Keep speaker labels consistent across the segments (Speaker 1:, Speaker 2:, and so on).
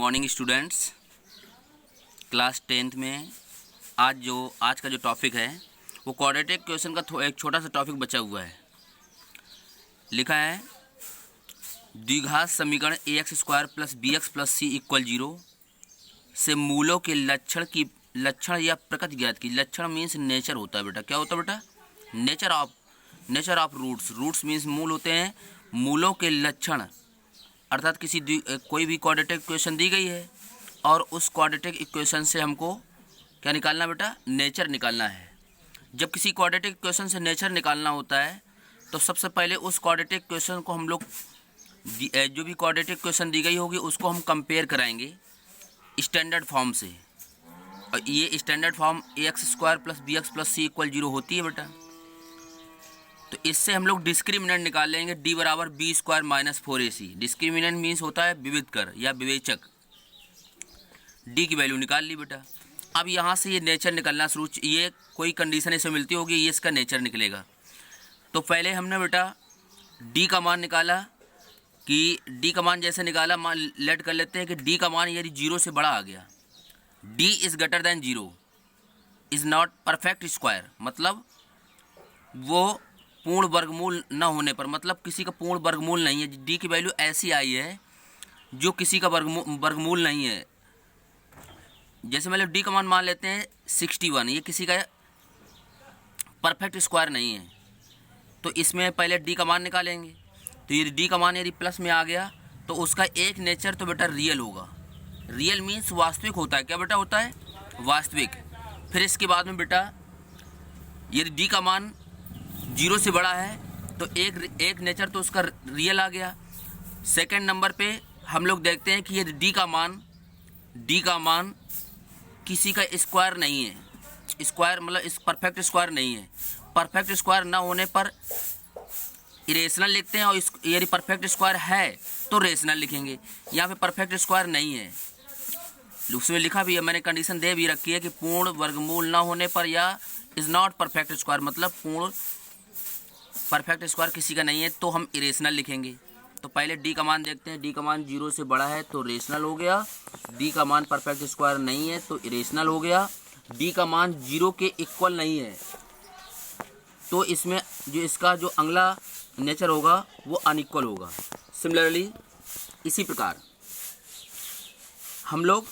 Speaker 1: Morning students. Class 10th में आज का जो टॉपिक है वो क्वाड्रेटिक क्वेश्चन का एक छोटा सा टॉपिक बचा हुआ है। लिखा है द्विघात समीकरण ax² + bx + c = 0 से मूलों के लक्षण या प्रकृति ज्ञात की। लक्षण मीन्स नेचर होता है बेटा। क्या होता है बेटा? नेचर ऑफ रूट्स मीन्स मूल होते हैं। मूलों के लक्षण अर्थात कोई भी क्वाड्रेटिक इक्वेशन दी गई है और उस क्वाड्रेटिक इक्वेशन से हमको क्या निकालना बेटा? नेचर निकालना है। जब किसी क्वाड्रेटिक इक्वेशन से नेचर निकालना होता है तो सबसे पहले उस क्वाड्रेटिक इक्वेशन को हम लोग जो भी क्वाड्रेटिक इक्वेशन दी गई होगी उसको हम कंपेयर कराएंगे स्टैंडर्ड फॉर्म से। और ये standard form ax² + bx + c = 0 होती है बेटा। तो इससे हम लोग डिस्क्रिमिनेंट निकाल लेंगे d = b² - 4ac। Discriminant means होता है विविधकर या विवेचक। d की वैल्यू निकाल ली बेटा। अब यहाँ से ये नेचर निकलना शुरू, ये कोई कंडीशन इसे मिलती होगी, ये इसका नेचर निकलेगा। तो पहले हमने बेटा d का मान निकाला कि d का मान जैसे निकाला, मान लेट कर लेते हैं कि d का मान यदि 0 से बड़ा आ गया, d is greater than 0 is not perfect square, मतलब वो पूर्ण वर्गमूल न होने पर, मतलब किसी का पूर्ण वर्गमूल नहीं है। d की वैल्यू ऐसी आई है जो किसी का वर्गमूल नहीं है। जैसे मतलब d का मान लेते हैं 61, ये किसी का परफेक्ट स्क्वायर नहीं है। तो इसमें पहले d का मान निकालेंगे। तो ये d का मान यदि प्लस में आ गया तो उसका एक नेचर तो बेटा रियल होगा। रियल मीन्स वास्तविक होता है। क्या बेटा होता है? वास्तविक। फिर इसके बाद में बेटा यदि d का मान 0 से बड़ा है तो एक नेचर तो उसका रियल आ गया। सेकंड नंबर पे हम लोग देखते हैं कि यदि d का मान किसी का स्क्वायर नहीं है। स्क्वायर मतलब इस परफेक्ट स्क्वायर नहीं है। परफेक्ट स्क्वायर ना होने पर इरेशनल लिखते हैं और यदि परफेक्ट स्क्वायर है तो रेशनल लिखेंगे। यहाँ पे परफेक्ट स्क्वायर नहीं है, उसमें लिखा भी है, मैंने कंडीशन दे भी रखी है कि पूर्ण वर्गमूल ना होने पर या इज़ नॉट परफेक्ट स्क्वायर, मतलब पूर्ण परफेक्ट स्क्वायर किसी का नहीं है तो हम इरेशनल लिखेंगे। तो पहले d का मान देखते हैं। d का मान 0 से बड़ा है तो रेशनल हो गया। d का मान परफेक्ट स्क्वायर नहीं है तो इरेशनल हो गया। d का मान 0 के इक्वल नहीं है तो इसमें जो इसका जो अगला नेचर होगा वो अनइक्वल होगा। सिमिलरली इसी प्रकार हम लोग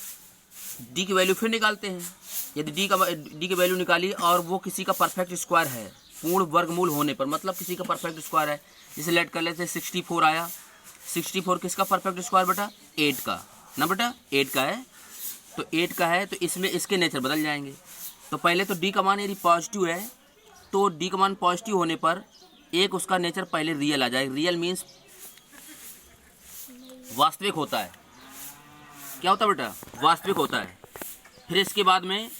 Speaker 1: d की वैल्यू फिर निकालते हैं। यदि d की वैल्यू निकाली और वो किसी का परफेक्ट स्क्वायर है पूर्ण वर्गमूल होने पर, मतलब किसी का परफेक्ट स्क्वायर है, जिसे लेट कर लेते हैं 64 आया। 64 किसका परफेक्ट स्क्वायर बेटा? 8 का ना बेटा, 8 का है। तो 8 का है तो इसमें इसके नेचर बदल जाएंगे। तो पहले तो d का मान यदि पॉजिटिव है तो d का मान पॉजिटिव होने पर एक उसका नेचर पहले रियल आ जाएगा। रियल मीन्स वास्तविक होता है। क्या होता है बेटा? वास्तविक होता है। फिर इसके बाद में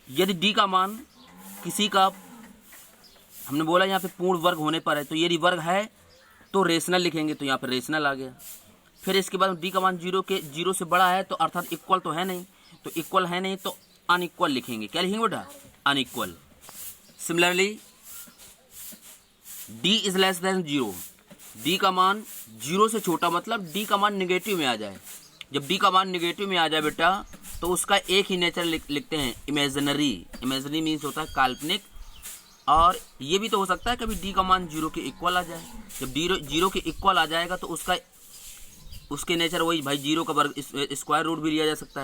Speaker 1: यदि d का मान किसी का, हमने बोला यहाँ पे पूर्ण वर्ग होने पर है, तो यदि वर्ग है तो रेशनल लिखेंगे, तो यहाँ पे रेशनल आ गया। फिर इसके बाद d का मान 0 से बड़ा है तो अर्थात इक्वल तो है नहीं, तो इक्वल है नहीं तो अनइक्वल लिखेंगे। क्या लिखेंगे बेटा? Unequal. Similarly d is less than 0, d का मान 0 से छोटा, मतलब d का मान निगेटिव में आ जाए। जब d का मान निगेटिव में आ जाए बेटा तो उसका एक ही नेचर लिखते हैं, इमेजिनरी। इमेजिनरी मीन्स होता है काल्पनिक। और ये भी तो हो सकता है कभी d का मान 0 के इक्वल आ जाए। जब 0 के इक्वल आ जाएगा तो उसके नेचर वही भाई 0 का वर्ग स्क्वायर रूट भी लिया जा सकता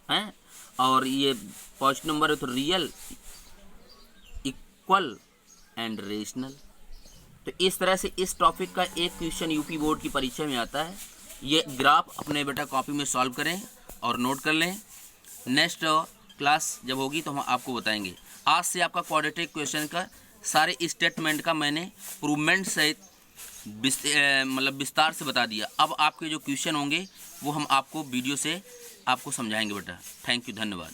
Speaker 1: है। और ये पॉजिटिव नंबर है तो रियल, इक्वल एंड रेशनल। तो इस तरह से इस टॉपिक का एक क्वेश्चन यूपी बोर्ड की परीक्षा में आता है। ये ग्राफ अपने बेटा कॉपी में सॉल्व करें और नोट कर लें। नेक्स्ट क्लास जब होगी तो हम आपको बताएंगे। आज से आपका क्वाड्रेटिक क्वेश्चन का सारे स्टेटमेंट का मैंने प्रूवमेंट सहित मतलब विस्तार से बता दिया। अब आपके जो क्वेश्चन होंगे वो हम आपको वीडियो से आपको समझाएंगे बेटा। थैंक यू, धन्यवाद।